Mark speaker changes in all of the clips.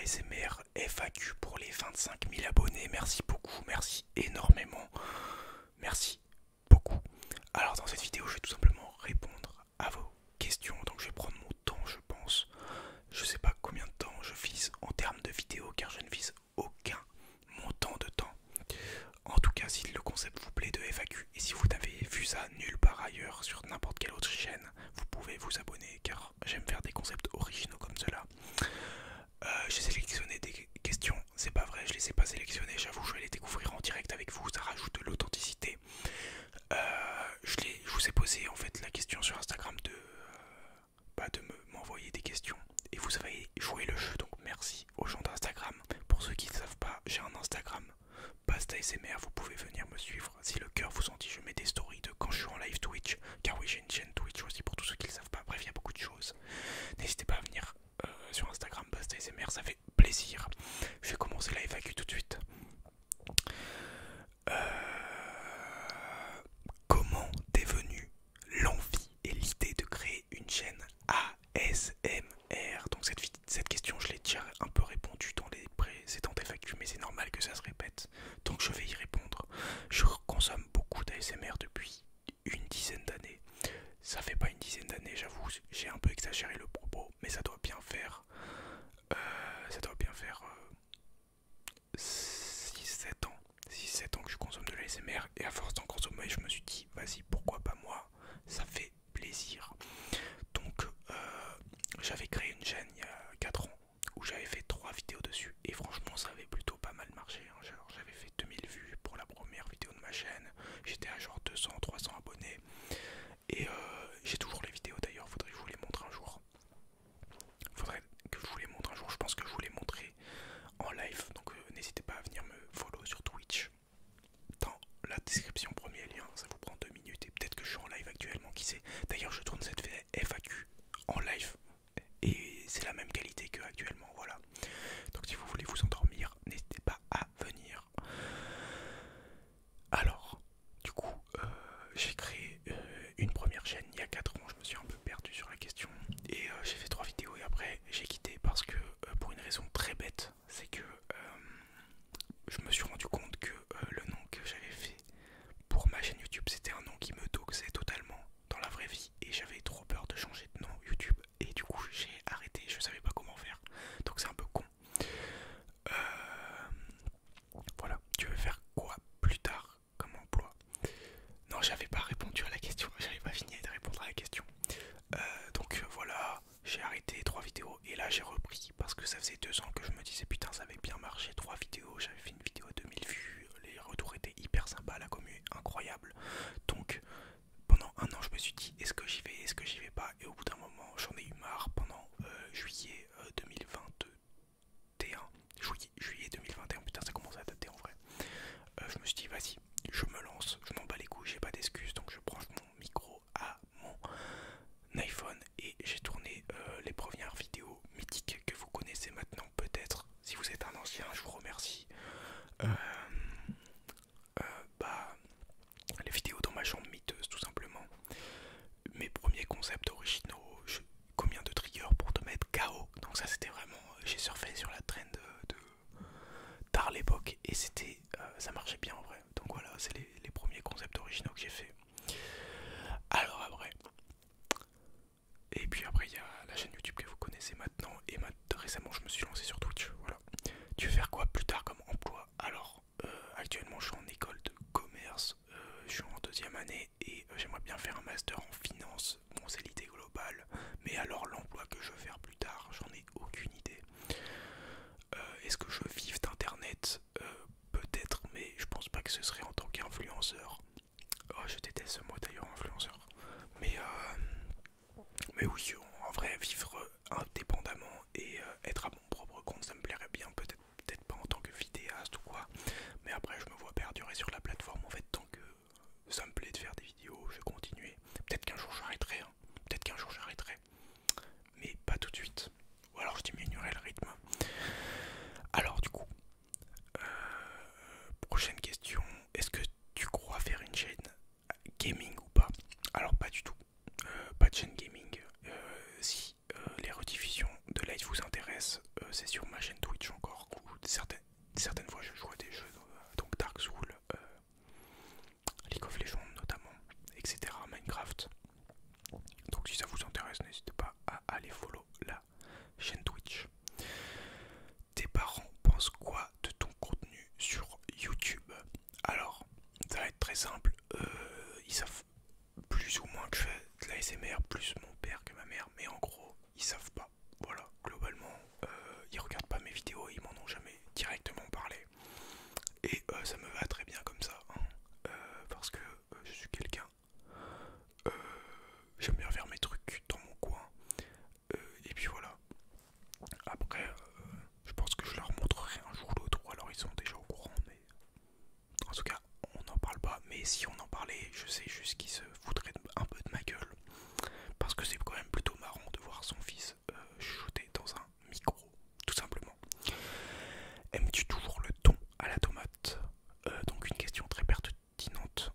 Speaker 1: ASMR FAQ pour les 25 000 abonnés. Merci beaucoup, merci énormément. Merci beaucoup. Alors dans cette vidéo, je vais tout simplement répondre à vos questions. Donc je vais prendre mon temps, je pense. Je sais pas combien de temps je vise en termes de vidéo car je ne vise aucun montant de temps. En tout cas, si le concept vous plaît de FAQ et si vous n'avez vu ça nulle part ailleurs sur n'importe quelle autre chaîne, vous pouvez vous abonner car j'aime faire des concepts originaux comme cela. J'ai sélectionné des questions, c'est pas vrai, je les ai pas sélectionnées, j'avoue, je vais les découvrir en direct avec vous, ça rajoute de l'authenticité. Je vous ai posé en fait la question sur Instagram de m'envoyer des questions et vous avez joué le jeu, donc merci aux gens d'Instagram. Pour ceux qui ne savent pas, j'ai un Instagram, Basta ASMR, vous pouvez venir me suivre si le cœur vous en dit. Je mets des stories de quand je suis en live Twitch, car oui, j'ai une chaîne Twitch aussi pour tous ceux qui ne le savent pas. Bref, il y a beaucoup de choses. N'hésitez pas à venir sur Instagram, Basta ASMR, ça fait plaisir. Je vais commencer la FAQ tout de suite. Comment t'es venu l'envie et l'idée de créer une chaîne ASMR? Donc cette question, je l'ai déjà un peu répondu dans les précédentes FAQ, mais c'est normal que ça se répète, donc je vais y répondre. Je consomme beaucoup d'ASMR depuis une dizaine d'années. Ça fait pas une dizaine d'années, j'avoue, j'ai un peu exagéré le propos, mais ça doit bien faire 6-7 ans. 6-7 ans que je consomme de l'ASMR et à force d'en consommer, je me suis dit, vas-y, pourquoi pas moi? Ça fait plaisir. Donc, j'avais créé une chaîne il y a 4 ans où j'avais fait 3 vidéos dessus et franchement, ça avait plutôt pas mal marché. Hein. Genre, j'avais fait 2000 vues pour la première vidéo de ma chaîne. J'étais à genre 200-300 abonnés et j'ai toujours les vidéos d'ailleurs. Faudrait que je vous les montre un jour. Je pense que je vous les montrerai en live. Donc, n'hésitez pas à venir me follow sur Twitch. Dans la description, premier lien, ça vous prend 2 minutes et peut-être que je suis en live actuellement, qui sait. D'ailleurs, je tourne cette FAQ en live et c'est la même qualité que actuellement, voilà. Donc si vous voulez vous endormir, n'hésitez pas à venir. Alors, du coup, j'ai créé une première chaîne il y a 4 ans, je me suis un peu perdu sur la question et j'ai fait 3 vidéos et après j'ai quitté parce que pour une raison très bête, c'est que je me suis rendu compte que le nom que j'avais fait pour ma chaîne YouTube, c'était un nom qui me doxait totalement dans la vraie vie et j'avais trop peur de changer de nom YouTube et du coup j'ai arrêté, je savais pas comment faire, donc c'est un peu con. Voilà, tu veux faire quoi plus tard comme emploi? Non, j'avais pas répondu à la question, j'avais pas fini de répondre à la question. Donc voilà, j'ai arrêté 3 vidéos et là j'ai repris parce que ça faisait 2 ans que je me disais putain ça avait bien marché, 3 vidéos, j'avais fait une vidéo à 2000 vues, les retours étaient hyper sympas, la commu incroyable. Donc pendant un an je me suis dit est-ce que j'y vais, est-ce que j'y vais pas, et au bout d'un moment j'en ai eu marre pendant juillet 2021. Juillet 2021, putain ça commence à dater en vrai. Je me suis dit vas-y, je me lance, je m'en bats les couilles, j'ai pas d'excuses, donc je branche mon micro à mon iPhone et j'ai tourné les premières vidéos mythiques que vous connaissez maintenant peut-être. Si vous êtes un ancien, je vous remercie. Bah, les vidéos dans ma chambre miteuse tout simplement. Mes premiers concepts originaux, combien de triggers pour te mettre KO. Donc ça c'était vraiment, j'ai surfé sur la trend d'art l'époque et c'était, ça marchait bien en vrai. Donc voilà, c'est les premiers concepts originaux que j'ai fait. Alors après, et puis après il y a la chaîne YouTube que vous connaissez maintenant et récemment je me suis lancé sur Twitch. Voilà. Tu veux faire quoi plus tard comme emploi? Alors actuellement je suis en école de commerce, je suis en 2e année et j'aimerais bien faire un master en finance. Bon c'est l'idée globale, mais alors l'emploi que je veux faire plus tard, j'en ai aucune idée. Est-ce que je veux vivre d'internet? Peut-être, mais je pense pas que ce serait en tant qu'influenceur. Oh, je déteste ce mot d'ailleurs, influenceur. Mais oui, en vrai, vivre indépendamment et être à mon propre compte, ça me plairait bien. Peut-être pas en tant que vidéaste ou quoi. Mais après, je me vois perdurer sur la plateforme. En fait, tant que ça me plaît de faire des vidéos, je vais continuer. Peut-être qu'un jour j'arrêterai. Hein. Peut-être qu'un jour j'arrêterai. Mais pas tout de suite. Ou alors je diminuerai le rythme. Alors du coup, prochaine question. Est-ce que tu crois faire une chaîne gaming ou pas? Alors pas du tout. Pas de chaîne gaming. Si les rediffusions de live vous intéressent, c'est sur ma chaîne Twitch. Donc si ça vous intéresse, n'hésitez pas à aller follow la chaîne Twitch. Tes parents pensent quoi de ton contenu sur YouTube? Alors, ça va être très simple. Ils savent plus ou moins que je fais de la SMR, plus mon père que ma mère, mais en gros, ils savent pas. Voilà, globalement, ils regardent pas mes vidéos, ils m'en ont jamais directement parlé. Et ça me va très bien comme ça, hein. Parce que je suis quelqu'un, j'aime bien faire mes trucs dans mon coin. Et puis voilà. Après, je pense que je leur montrerai un jour ou l'autre, ou alors ils sont déjà au courant, mais en tout cas, on n'en parle pas. Mais si on en parlait, je sais juste qu'ils se foutraient un peu de ma gueule. Parce que c'est quand même plutôt marrant de voir son fils chuchoter dans un micro, tout simplement. Aimes-tu toujours le thon à la tomate? Donc une question très pertinente.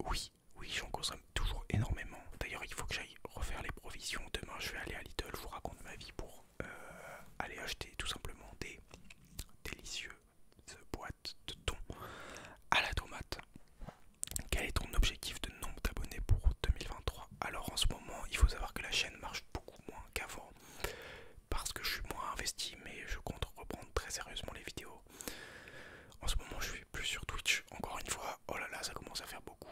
Speaker 1: Oui, j'en consomme toujours énormément. D'ailleurs, il faut que j'aille refaire les provisions. Demain, je vais aller à Lidl, je vous raconte ma vie pour aller acheter tout simplement des délicieuses boîtes de thon à la tomate. Quel est ton objectif de nombre d'abonnés pour 2023? Alors en ce moment, il faut savoir que la chaîne marche beaucoup moins qu'avant parce que je suis moins investi, mais je compte reprendre très sérieusement les vidéos. En ce moment, je suis plus sur Twitch, encore une fois. Oh là là, ça commence à faire beaucoup.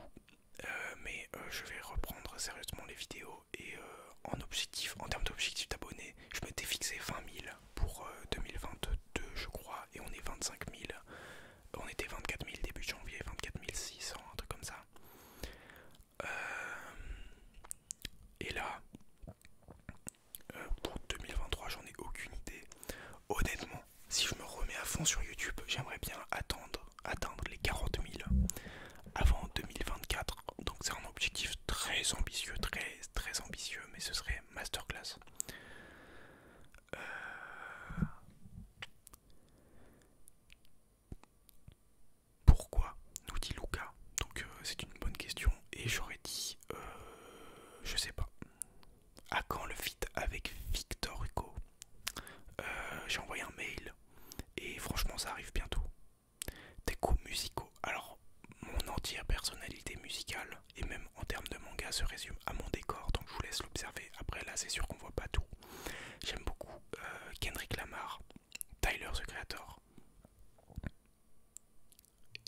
Speaker 1: Mais je vais reprendre sérieusement les vidéos et en termes d'objectif d'abonnés, je m'étais fixé 20 000 pour 2022, je crois, et on est 25 000. On était 24 000 début janvier, 24 600, un truc comme ça. Et là, pour 2023, j'en ai aucune idée. Honnêtement, si je me remets à fond sur YouTube, j'aimerais bien atteindre les 40 000 avant 2024. Donc c'est un objectif très ambitieux, très ambitieux, mais ce serait masterclass. Pourquoi, nous dit Luca. Donc c'est une bonne question et j'aurais dit, je sais pas. À quand le feat avec Victor Hugo? J'ai envoyé un mail et franchement ça arrive bientôt. Des goûts musicaux. Alors mon entière personnalité musicale et même en termes de manga se résume à mon décor, donc je vous laisse l'observer. Après là c'est sûr qu'on voit pas tout. J'aime beaucoup Kendrick Lamar, Tyler the Creator.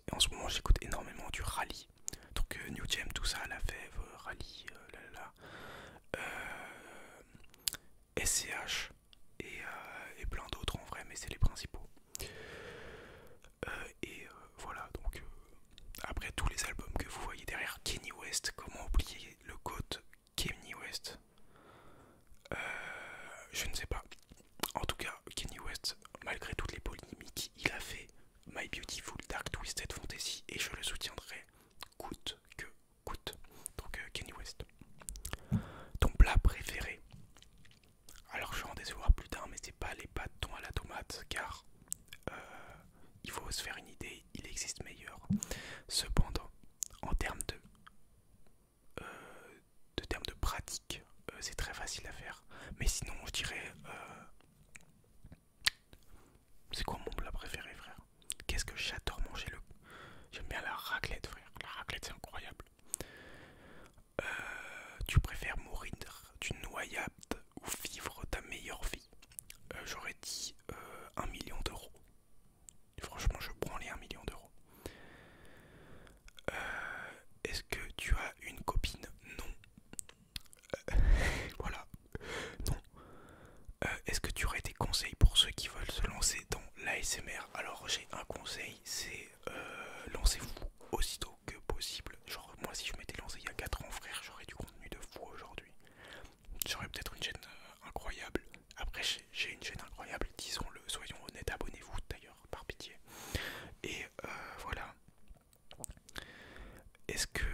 Speaker 1: Et en ce moment j'écoute énormément du rallye. Donc New Jam, tout ça, La Fève, rallye, SCH et plein d'autres en vrai, mais c'est les principaux. Voilà, donc après tous les albums que vous voyez derrière, Kanye West, comment oublier le GOAT Kanye West? Je ne sais pas. En tout cas, Kanye West, malgré toutes les polémiques, il a fait My Beautiful Dark Twisted Fantasy et je le soutiendrai coûte que coûte. Donc Kanye West. Ton plat préféré? Alors je vais en décevoir plus d'un, mais c'est pas les pâtes thon à la tomate, car il faut se faire une idée, il existe meilleur. Cependant, en termes de pratique, c'est très facile à faire. Mais sinon, je dirais, c'est quoi mon plat préféré, frère? Qu'est-ce que j'adore manger? J'aime bien la raclette, frère. La raclette, c'est incroyable. Tu préfères mourir d'une noyade ou vivre ta meilleure vie? J'aurais dit 1 million d'euros. Franchement, je prends les 1 million d'euros. Est-ce que tu as une copine? Non. Voilà. Non. Est-ce que tu aurais des conseils pour ceux qui veulent se lancer dans l'ASMR? Alors j'ai un conseil, c'est lancez-vous aussitôt que possible. Genre moi si je m'étais lancé il y a 4 ans, frère, j'aurais du contenu de fou aujourd'hui. J'aurais peut-être une chaîne incroyable. Après j'ai une chaîne incroyable, disons-le, soyons honnêtes, abonnez-vous d'ailleurs, par pitié. Et voilà. Est-ce que...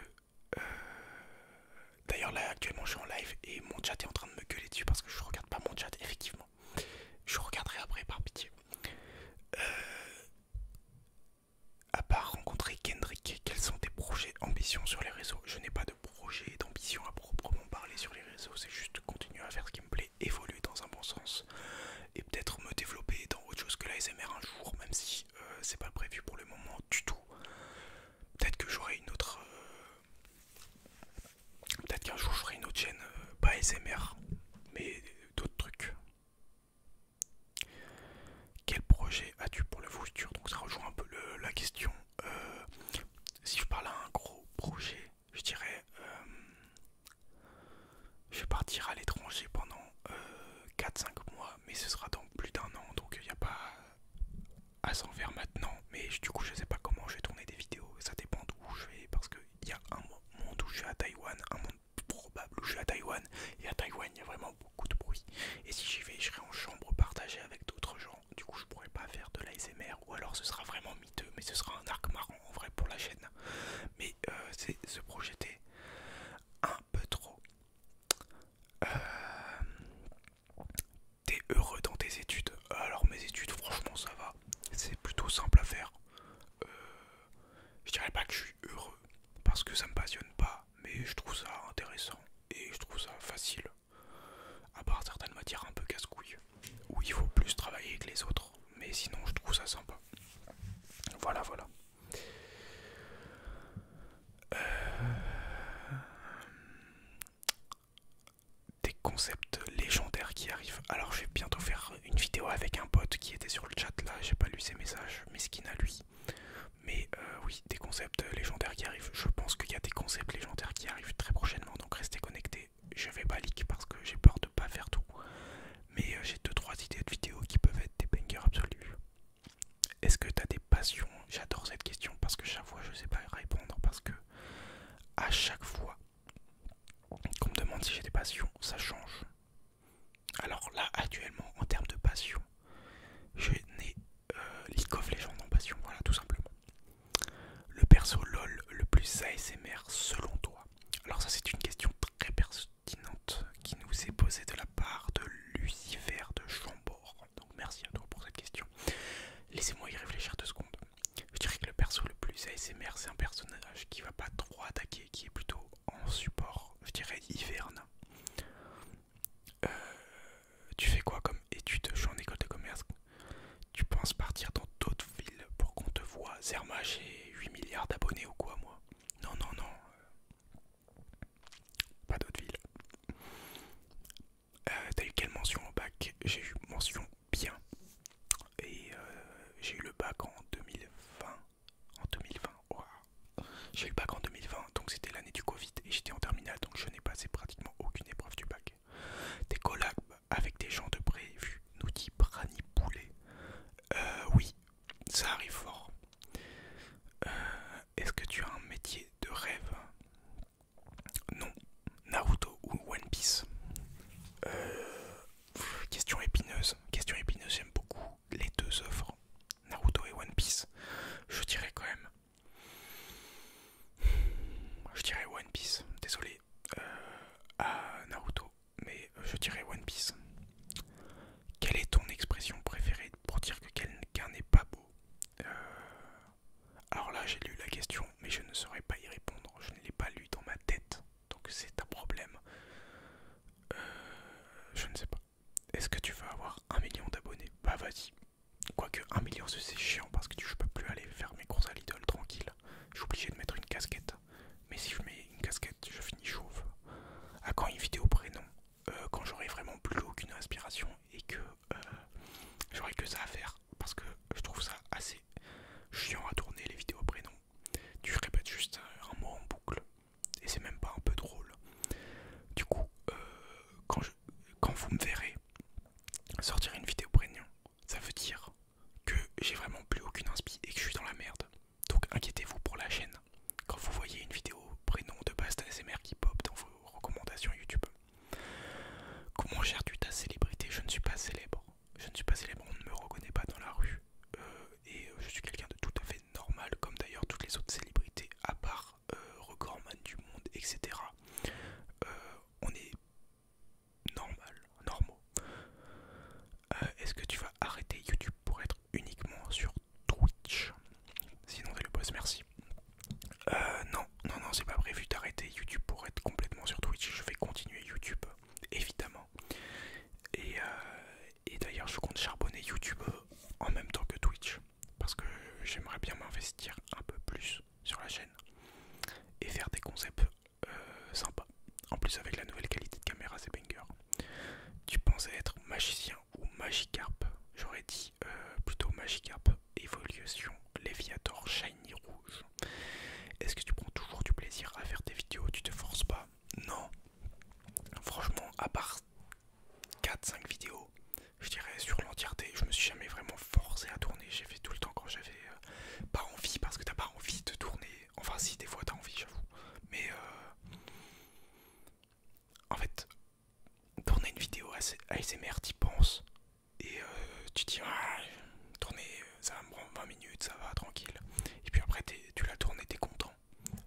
Speaker 1: D'ailleurs là actuellement je suis en live et mon chat est en train de me gueuler dessus parce que je regarde pas mon chat, effectivement. Je regarderai après, par pitié. À part rencontrer Kendrick, quels sont tes projets, ambitions sur les réseaux? Je n'ai pas de je vais partir à l'étranger pendant 4-5 mois, mais ce sera dans plus d'un an, donc il n'y a pas à s'en faire maintenant. Mais du coup, je sais pas comment je vais tourner des vidéos, ça dépend d'où je vais, parce qu'il y a un monde où je suis à Taïwan, un monde probable où je suis à Taïwan, et à Taïwan, il y a vraiment beaucoup de bruit. Et si j'y vais, je serai en chambre partagée avec d'autres gens, du coup, je pourrais pas faire de l'ASMR, ou alors ce sera vraiment miteux, mais ce sera un arc marrant en vrai pour la chaîne. Mais c'est se projeter un peu trop. T'es heureux dans tes études? Alors mes études, franchement, ça va. C'est plutôt simple à faire. Euh, je dirais pas que je suis heureux parce que ça me passionne pas, mais je trouve ça intéressant et je trouve ça facile. À part certaines matières un peu casse-couilles où il faut plus travailler que les autres, mais sinon je trouve ça sympa. Voilà, voilà. Des concepts légendaires qui arrivent. Alors je vais bientôt faire une vidéo avec un pote qui était sur le chat là, j'ai pas lu ses messages, miskin à lui. Mais oui, des concepts légendaires qui arrivent. Je pense qu'il y a des concepts légendaires qui arrivent très prochainement, donc restez connectés. Je vais pas leak parce que j'ai peur de pas faire tout. Mais j'ai 2-3 idées de vidéos qui peuvent être des bangers absolus. Est-ce que t'as des passions? J'adore cette question parce que chaque fois je sais pas répondre, parce que à chaque fois qu'on me demande si j'ai des passions, ça change. Alors là, actuellement, en termes de passion, je n'ai League of Legends en passion, voilà, tout simplement. Le perso LOL le plus ASMR selon toi? Alors ça, c'est une question très pertinente qui nous est posée de la part de Lucifer de Chambord. Donc merci à toi pour cette question. Laissez-moi y réfléchir 2 secondes. Je dirais que le perso le plus ASMR, c'est un personnage qui va pas trop attaquer, qui est plutôt en support. Je dirais Iverne. Tu fais quoi comme études? Je suis en école de commerce. Tu penses partir dans d'autres villes pour qu'on te voit? Zerma, j'ai 8 milliards d'abonnés ou quoi, moi? Non, non, non. Pas d'autres villes. T'as eu quelle mention au bac? J'ai eu mention bien. Et j'ai eu le bac en 2020. En 2020, wow. J'ai eu le bac en 2020, donc c'était l'année du Covid et j'étais en terminale, donc je n'ai passé pratiquement aucune épreuve du bac. Des collabs avec des gens de prévu, nous dit Brani Poulet. Oui, ça arrive fort. Est-ce que tu as un métier de rêve? Non. Naruto ou One Piece? Question épineuse. Question épineuse, j'aime beaucoup les deux œuvres. Naruto et One Piece. Je dirais quand même. Je dirais One Piece. Désolé. À Naruto. Mais je dirais One Piece. Quelle est ton expression préférée pour dire que quelqu'un n'est pas beau? Alors là, j'ai lu la question, mais je ne saurais pas y répondre. Je ne l'ai pas lu dans ma tête, donc c'est un problème. Je ne sais pas. Est-ce que tu veux avoir 1 million d'abonnés? Bah vas-y. Quoique 1 million c'est chiant parce que je peux plus aller faire mes courses à Lidl tranquille. Je suis obligé de mettre une casquette. Mais si je mets une casquette, je finis chauve. À quand une vidéo prénom? Quand j'aurai vraiment plus aucune inspiration et que j'aurai que ça à faire. Parce que je trouve ça assez chiant à tourner les vidéos prénoms. Tu répètes juste un mot en boucle. Et c'est même pas un peu drôle. Du coup, quand vous me verrez sortir une vidéo prénom, ça veut dire que j'ai vraiment plus aucune inspi et que je suis dans la merde. Donc inquiétez-vous pour la chaîne. Quand vous voyez une vidéo prénom de base ASMR qui pop dans vos recommandations YouTube. Comment gères-tu ta célébrité? Je ne suis pas célèbre. Je ne suis pas célèbre, on ne me reconnaît pas dans la rue. Et je suis quelqu'un de tout à fait normal, comme d'ailleurs toutes les autres célébrités, à part recordman du monde, etc. On est normaux. Est-ce que tu vas arrêter YouTube pour être uniquement sur Twitch? Sinon t'es le boss, merci. Non, non, non, c'est pas prévu d'arrêter YouTube pour être complètement sur Twitch. Je vais continuer YouTube, évidemment. Et d'ailleurs, je compte charbonner YouTube en même temps que Twitch. Parce que j'aimerais bien m'investir un peu plus sur la chaîne. Et faire des concepts sympas. En plus, avec la nouvelle qualité de caméra, c'est banger. Tu pensais être magicien ou Magikarp? J'aurais dit plutôt Magikarp. Évolution Léviator Shiny Rouge. Est-ce que tu prends toujours du plaisir à faire tes vidéos? Tu te forces pas? Non. Franchement, à part 4-5 vidéos, je dirais sur l'entièreté, je me suis jamais vraiment forcé à tourner. J'ai fait tout le temps quand j'avais pas envie, parce que t'as pas envie de tourner. Enfin si, des fois t'as envie, j'avoue. Mais en fait, tourner une vidéo ASMR, t'y penses. Et tu te dis, ah, tourner, ça va me prendre 20 minutes, ça va, tranquille. Et puis après, tu l'as tourné, t'es content.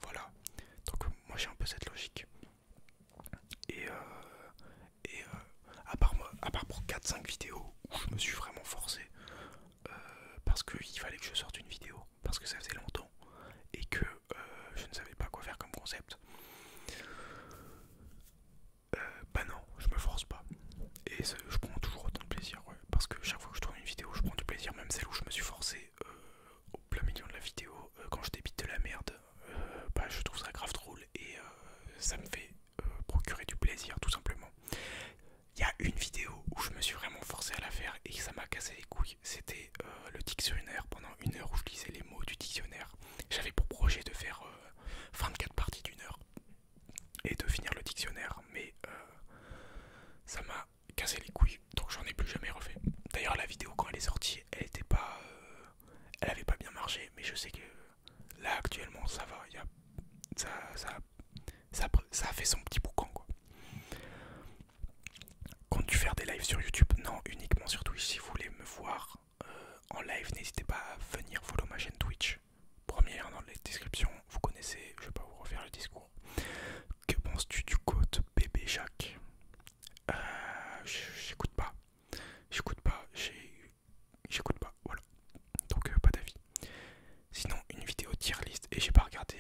Speaker 1: Voilà. Donc moi j'ai un peu cette logique. Et, à part pour 4-5 vidéos où je me suis vraiment forcé, parce qu'il fallait que je sorte une vidéo, parce que ça faisait longtemps, et que je ne savais pas quoi faire comme concept, bah non, je me force pas. Et je prends toujours autant de plaisir, ouais, parce que chaque fois que je tourne une vidéo, je prends du plaisir, même celle où je me suis forcé au plein milieu de la vidéo, quand je débite de la merde, bah je trouve ça grave drôle et ça me fait procurer du plaisir tout simplement. Il y a une vidéo où je me suis vraiment forcé à la faire et ça m'a cassé les couilles. C'était le dictionnaire, pendant 1 heure où je lisais les mots du dictionnaire. J'avais pour projet de faire 24 parties d'1 heure et de finir le dictionnaire, mais ça m'a cassé les couilles, donc j'en ai plus jamais refait. D'ailleurs la vidéo quand elle est sortie, elle était pas, elle avait pas bien marché, mais je sais que là actuellement ça va, ça a fait son petit boucan quoi. Comptes-tu faire des lives sur YouTube? Non, uniquement sur Twitch. Si vous voulez me voir en live, n'hésitez pas à venir follow ma chaîne Twitch. Premier lien dans la description, vous connaissez, je vais pas vous refaire le discours. Que penses-tu du code bébé Jacques? J'écoute pas. J'écoute pas, voilà. Donc pas d'avis. Sinon, une vidéo tier list, et j'ai pas regardé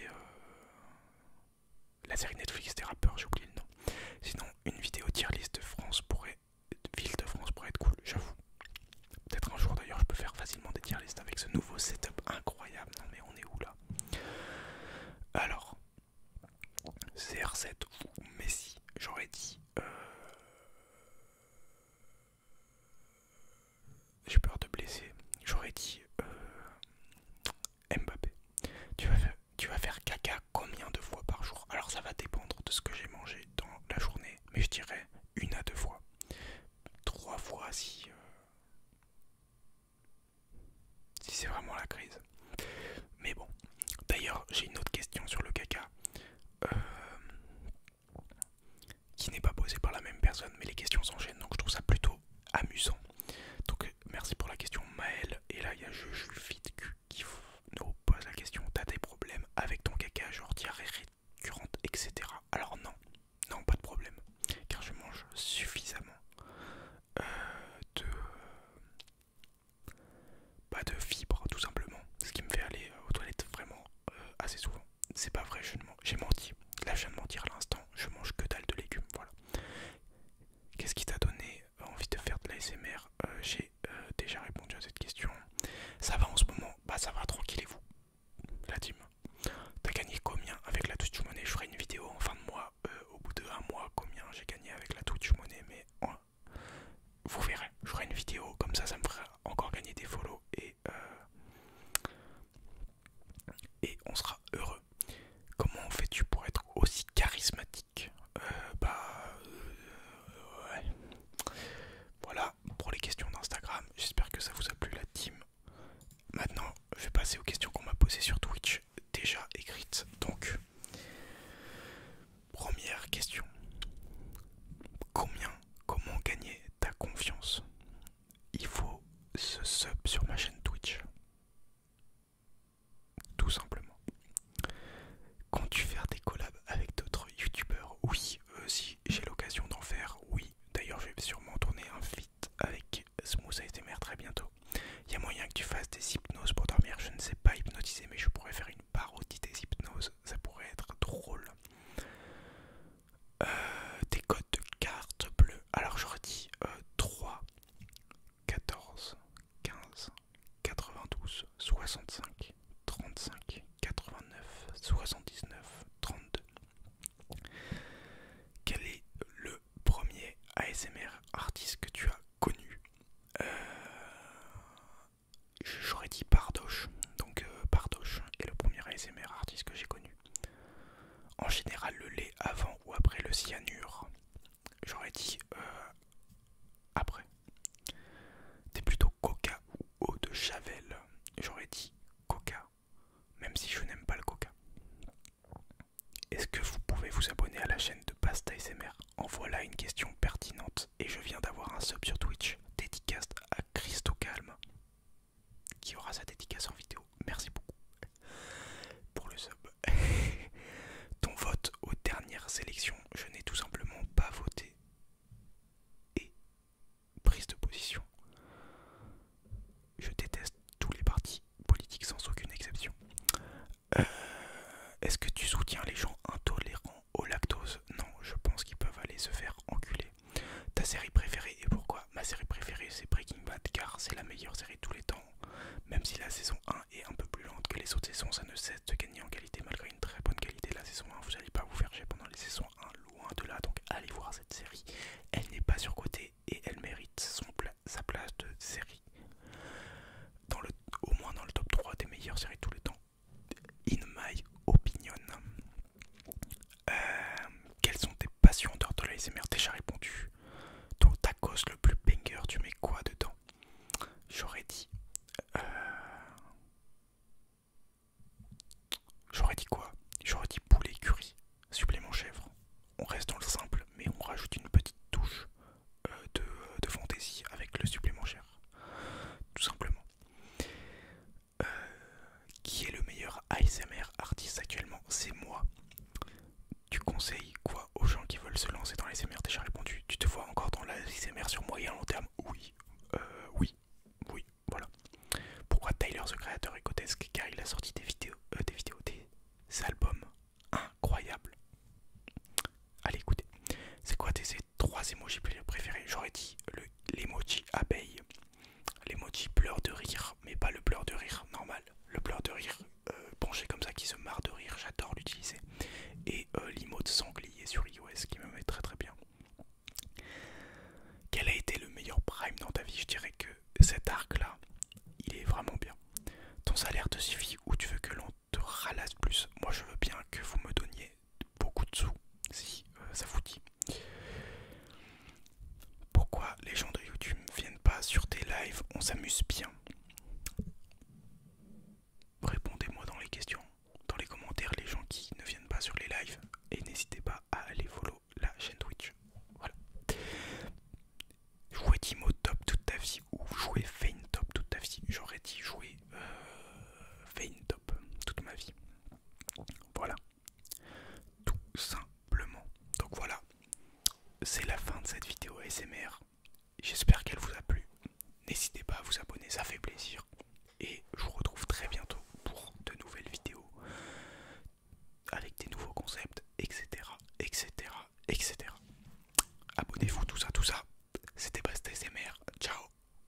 Speaker 1: la série Netflix des rappeurs, j'ai oublié le nom. Sinon, une vidéo tier list de France pourrait, ville de France pourrait être cool, j'avoue. Peut-être un jour d'ailleurs, je peux faire facilement des tier lists avec ce nouveau setup incroyable. Non mais on est où là? Alors, CR7 ou Messi, j'aurais dit. J'ai peur de blesser. J'aurais dit Mbappé. Tu vas faire caca combien de fois par jour? Alors ça va dépendre de ce que j'ai mangé dans la journée, mais je dirais 1 à 2 fois. 3 fois si c'est vraiment la crise. Mais bon. D'ailleurs, j'ai une autre question sur le caca. Qui n'est pas posée par la même personne, mais les questions s'enchaînent, donc je trouve ça plutôt amusant. Donc merci pour la question Maël. Et là il y a Julfit qui nous pose la question: t'as des problèmes avec ton caca, genre diarrhée récurrente, etc. Alors non, non pas de problème, car je mange suffisamment de, de fibres tout simplement, ce qui me fait aller aux toilettes vraiment assez souvent. C'est pas vrai, j'ai menti. Là je viens de mentir à l'instant, je mange que dalle de légumes, voilà. Qu'est-ce qui t'a donné envie de faire de l'ASMR? J'ai déjà répondu à cette question. Ça va en ce moment? Bah ça va, tranquillez-vous. La team. T'as gagné combien avec la Twitch Money? Je ferai une vidéo en fin de mois, au bout de 1 mois, combien j'ai gagné avec la Twitch Money, mais vous verrez. Je ferai une vidéo, comme ça me fera encore gagner des follow et on sera heureux. Comment fais-tu pour être aussi charismatique? Ouais. Voilà pour les questions d'Instagram. J'espère que ça vous a plu la team. Maintenant, je vais passer aux questions qu'on m'a posées sur Twitch, déjà écrites. Donc, première question. Comment gagner ta confiance? Il faut se sub sur ma chaîne Twitch. Tout simplement. Comptes-tu faire des collabs avec d'autres youtubeurs? Oui, si j'ai l'occasion d'en faire, oui. D'ailleurs, je vais sûrement tourner un feat avec Smooth ASMR très bientôt. Il y a moyen que tu fasses des hypnoses pour dormir. Je ne sais pas hypnotiser, mais je pourrais faire une parodie des hypnoses. Ça pourrait être drôle. Des codes de carte bleue. Alors j'aurais dit 3, 14, 15, 92, 65, 35, 89, 79, 32. Quel est le premier ASMR artiste que tu as connu? J'aurais dit Pardoche. Donc Pardoche est le premier ASMR artiste que j'ai connu. En général, le lait avant ou après le cyanure. J'aurais dit ta série préférée et pourquoi? Ma série préférée c'est Breaking Bad car c'est la meilleure série de tous les temps. Même si la saison 1 est un peu plus lente que les autres saisons, ça ne cesse de gagner en qualité malgré une très bonne qualité de la saison 1. Vous n'allez pas vous faire chier pendant les saisons 1, loin de là, donc allez voir cette série. Elle n'est pas surcotée et elle mérite sa place de série. Au moins dans le top 3 des meilleures séries de tous les temps. In my opinion. Quelles sont tes passions dehors de l'ASMR? Déjà répondu. Ton tacos le plus banger, tu mets quoi dedans? J'aurais dit... J'aurais dit quoi? J'aurais dit poulet curry, supplément chèvre. On reste dans le simple, mais on rajoute une petite touche de fantaisie avec le supplément chèvre. Tout simplement. Qui est le meilleur ASMR artiste actuellement? C'est moi. Tu conseilles quoi aux gens qui veulent se lancer dans l'ASMR? Déjà répondu. Tu te vois encore dans l'ASMR sur moyen long terme? Oui. Oui, voilà. Pourquoi Tyler the Creator est grotesque? Car il a sorti des albums incroyables. Allez, écoutez. C'est quoi tes 3 emojis préférés? J'aurais dit l'emoji abeille, l'emoji pleur de rire, mais pas le pleur de rire normal, le pleur de rire penché comme ça qui se marre de rire, j'adore l'utiliser. Et l'emote sanglier sur iOS qui me met très très bien. Quel a été le meilleur prime dans ta vie? Je dirais que cet arc là, il est vraiment bien. Ton salaire te suffit ou tu veux que l'on te ralasse plus? Moi je veux bien que vous me donniez beaucoup de sous, si ça vous dit. Pourquoi les gens de YouTube ne viennent pas sur tes lives? On s'amuse bien. Répondez-moi dans les questions, dans les commentaires, les gens qui ne viennent pas sur les lives. Et n'hésitez pas